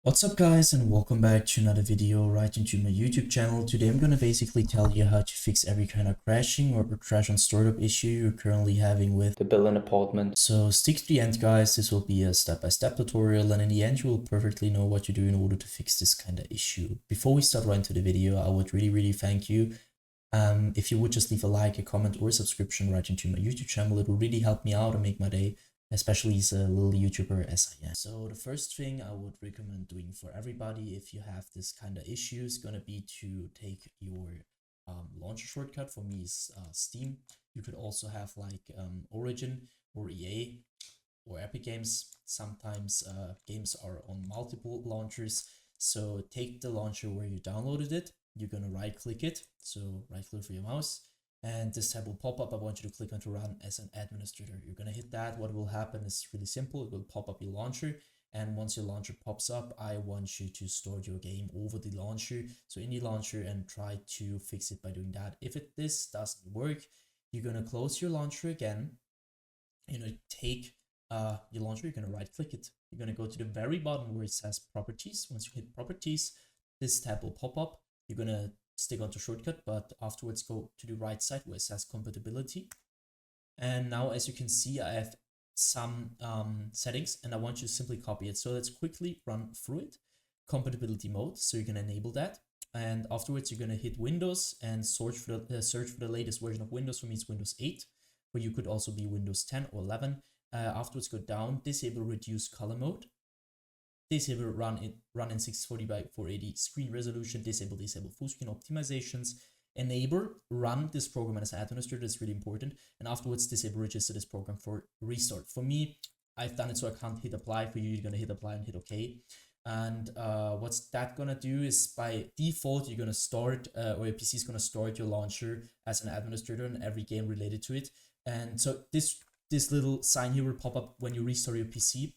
What's up guys, and welcome back to another video right into my YouTube channel. Today I'm gonna basically tell you how to fix every kind of crashing or crash on startup issue you're currently having with the Build an Apartment. So stick to the end guys, this will be a step-by-step tutorial, and in the end you will perfectly know what to do in order to fix this kind of issue. Before we start right into the video, I would really thank you if you would just leave a like, a comment, or a subscription right into my YouTube channel. It will really help me out and make my day, especially as a little YouTuber as I am. So the first thing I would recommend doing for everybody if you have this kind of issue is gonna be to take your launcher shortcut. For me is Steam. You could also have like Origin or EA or Epic Games. Sometimes games are on multiple launchers. So take the launcher where you downloaded it. You're gonna right click it. So right click for your mouse, and this tab will pop up. I want you to click on to run as an administrator. You're gonna hit that. What will happen is really simple. It will pop up your launcher, and once your launcher pops up, I want you to start your game over the launcher, so in the launcher, and try to fix it by doing that. If this doesn't work, you're gonna close your launcher again. Take your launcher, you're gonna right click it. You're gonna go to the very bottom where it says properties. Once you hit properties, this tab will pop up. You're gonna stick onto shortcut, but afterwards go to the right side where it says compatibility. And now, as you can see, I have some settings, and I want you to simply copy it. So let's quickly run through it. Compatibility mode, so you're gonna enable that, and afterwards you're gonna hit Windows and search for the latest version of Windows. For me, it's Windows 8, but you could also be Windows 10 or 11. Afterwards, go down, disable reduce color mode, disable run in 640 by 480 screen resolution, disable full screen optimizations, enable run this program as an administrator. That's really important. And afterwards, disable register this program for restart. For me, I've done it so I can't hit apply. For you, you're gonna hit apply and hit OK. And what's that gonna do is, by default, you're gonna start or your PC is gonna start your launcher as an administrator in every game related to it. And so this little sign here will pop up when you restart your PC.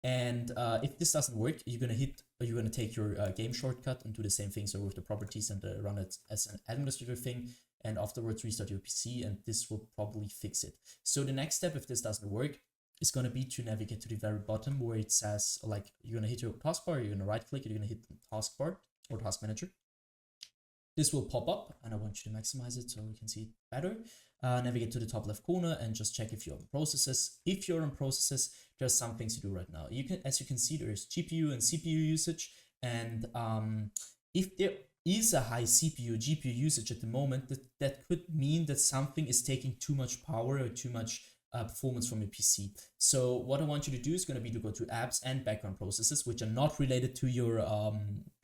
And if this doesn't work, you're gonna take your game shortcut and do the same thing. So with the properties and run it as an administrator thing, and afterwards restart your PC, and this will probably fix it. So the next step, if this doesn't work, is gonna be to navigate to the very bottom where it says, like, you're gonna hit your taskbar, you're gonna right click, you're gonna hit the taskbar or task manager. This will pop up, and I want you to maximize it so we can see it better. Navigate to the top left corner and just check if you're on processes. If you're on processes, there's some things to do right now. As you can see, there's GPU and CPU usage, and if there is a high CPU GPU usage at the moment, that could mean that something is taking too much power or too much performance from your PC. So what I want you to do is going to be to go to apps and background processes, which are not related to your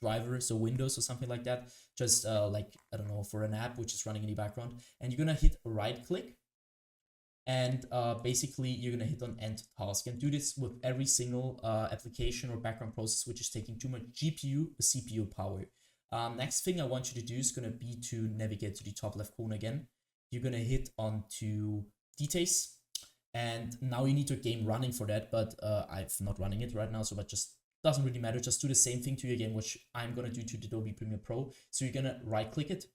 driver, so Windows or something like that. Just like, I don't know, for an app which is running in the background, and you're going to hit right click, and basically you're going to hit on end task, and do this with every single application or background process which is taking too much GPU or CPU power. Next thing I want you to do is going to be to navigate to the top left corner again. You're going to hit onto details, and now you need your game running for that, but I'm not running it right now, so that just doesn't really matter. Just do the same thing to your game, which I'm gonna do to Adobe Premiere Pro. So you're gonna right click it.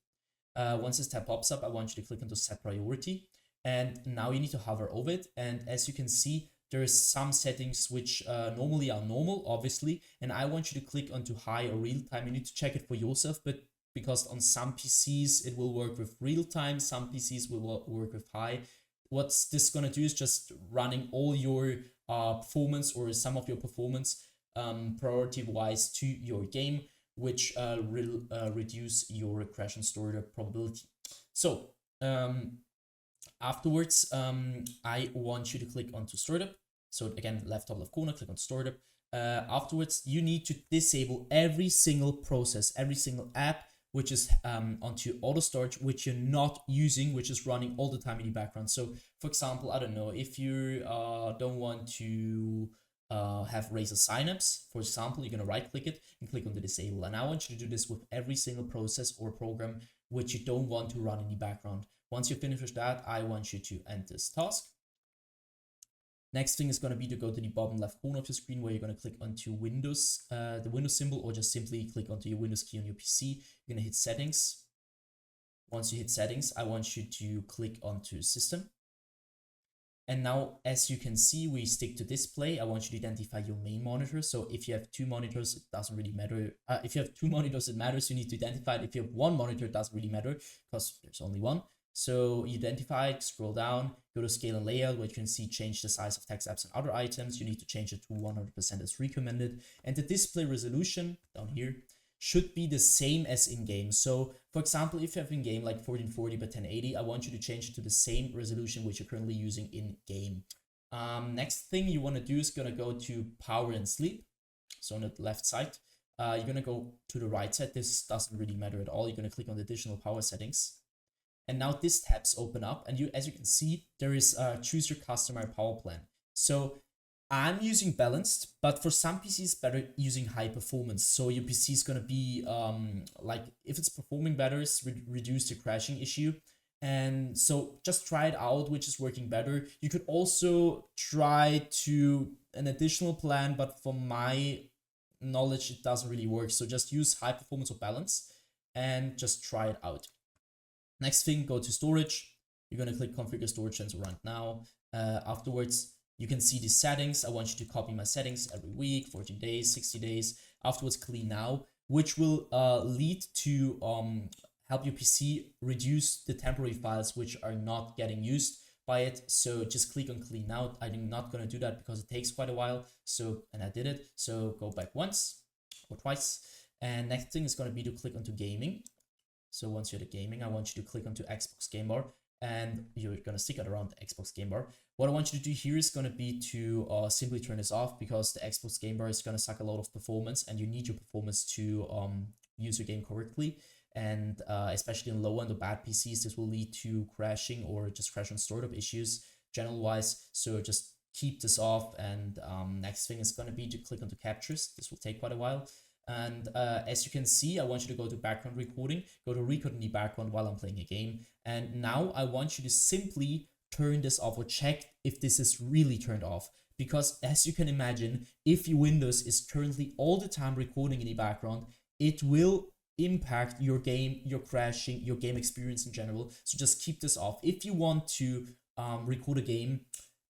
Once this tab pops up, I want you to click onto set priority, and now you need to hover over it. And as you can see, there is some settings which normally are normal, obviously, and I want you to click onto high or real time. You need to check it for yourself, but because on some PCs it will work with real time, some PCs will work with high. What's this gonna do is just running all your performance, or some of your performance, priority wise to your game, which will reduce your crash and startup probability. So afterwards, I want you to click onto startup. So again, left top left corner, click on startup. Afterwards, you need to disable every single process, every single app which is onto auto start, which you're not using, which is running all the time in the background. So for example, I don't know, if you don't want to have Razer Synapse, for example, you're gonna right click it and click on the disable. And I want you to do this with every single process or program which you don't want to run in the background. Once you finish with that, I want you to end this task. Next thing is going to be to go to the bottom left corner of your screen, where you're going to click onto Windows, the Windows symbol, or just simply click onto your Windows key on your PC. You're going to hit settings. Once you hit settings, I want you to click onto system. And now, as you can see, we stick to display. I want you to identify your main monitor. So if you have two monitors, it doesn't really matter. If you have two monitors, it matters. You need to identify it. If you have one monitor, it doesn't really matter because there's only one. So you identify it, scroll down, go to scale and layout, where you can see change the size of text, apps, and other items. You need to change it to 100% as recommended. And the display resolution down here should be the same as in-game. So for example, if you have in-game like 1440 by 1080, I want you to change it to the same resolution which you're currently using in-game. Next thing you want to do is going to go to power and sleep. So on the left side, you're going to go to the right side. This doesn't really matter at all. You're going to click on the additional power settings. And now this tabs open up, and as you can see, there is choose your customer power plan. So I'm using balanced, but for some PCs better using high performance. So your PC is gonna be like, if it's performing better, it's reduce the crashing issue. And so just try it out, which is working better. You could also try to an additional plan, but from my knowledge, it doesn't really work. So just use high performance or balance and just try it out. Next thing, go to storage. You're gonna click configure storage sensor right now. Afterwards, you can see the settings. I want you to copy my settings every week, 14 days, 60 days. Afterwards, clean now, which will lead to help your PC reduce the temporary files which are not getting used by it. So just click on clean now. I'm not gonna do that because it takes quite a while. So, and I did it. So go back once or twice. And next thing is gonna be to click onto gaming. So once you're at gaming, I want you to click onto Xbox Game Bar, and you're going to stick it around the Xbox Game Bar. What I want you to do here is going to be to simply turn this off, because the Xbox Game Bar is going to suck a lot of performance, and you need your performance to use your game correctly. And especially in low end or bad PCs, this will lead to crashing or just crash on startup issues general wise. So just keep this off. And next thing is going to be to click onto captures. This will take quite a while. And as you can see, I want you to go to background recording, go to record in the background while I'm playing a game. And now I want you to simply turn this off, or check if this is really turned off. Because as you can imagine, if your Windows is currently all the time recording in the background, it will impact your game, your crashing, your game experience in general. So just keep this off. If you want to record a game,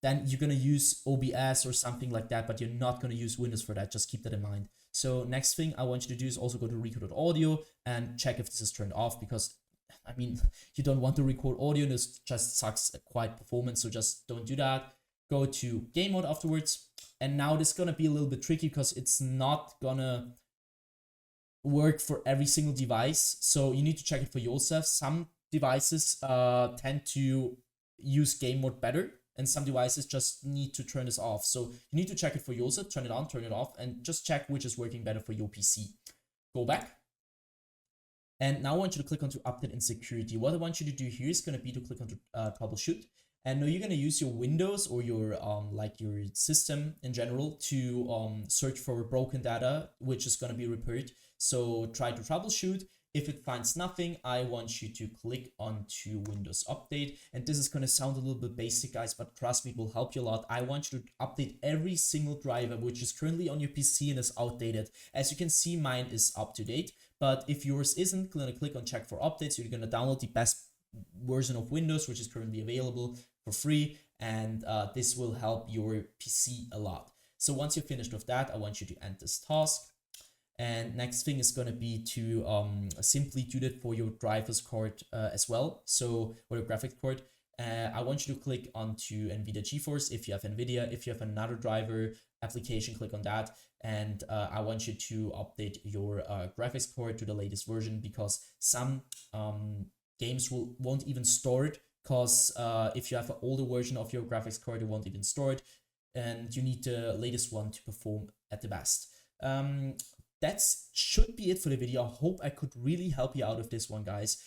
then you're going to use OBS or something like that, but you're not going to use Windows for that. Just keep that in mind. So next thing I want you to do is also go to record.audio and check if this is turned off, because I mean, you don't want to record audio, and this just sucks quite performance. So just don't do that. Go to game mode afterwards. And now this is going to be a little bit tricky because it's not gonna work for every single device. So you need to check it for yourself. Some devices tend to use game mode better, and some devices just need to turn this off. So you need to check it for yourself, turn it on, turn it off, and just check which is working better for your PC. Go back. And now I want you to click onto update and security. What I want you to do here is going to be to click onto troubleshoot. And now you're going to use your Windows or your like your system in general to search for broken data, which is going to be repaired. So try to troubleshoot. If it finds nothing, I want you to click onto Windows Update. And this is going to sound a little bit basic, guys, but trust me, it will help you a lot. I want you to update every single driver which is currently on your PC and is outdated. As you can see, mine is up to date. But if yours isn't, going to click on check for updates. You're going to download the best version of Windows, which is currently available for free. And this will help your PC a lot. So once you're finished with that, I want you to end this task. And next thing is going to be to simply do that for your drivers card as well. So, or your graphics card. I want you to click onto NVIDIA GeForce if you have NVIDIA. If you have another driver application, click on that. And I want you to update your graphics card to the latest version, because some games won't even store it. Because if you have an older version of your graphics card, it won't even store it. And you need the latest one to perform at the best. That should be it for the video. I hope I could really help you out with this one, guys.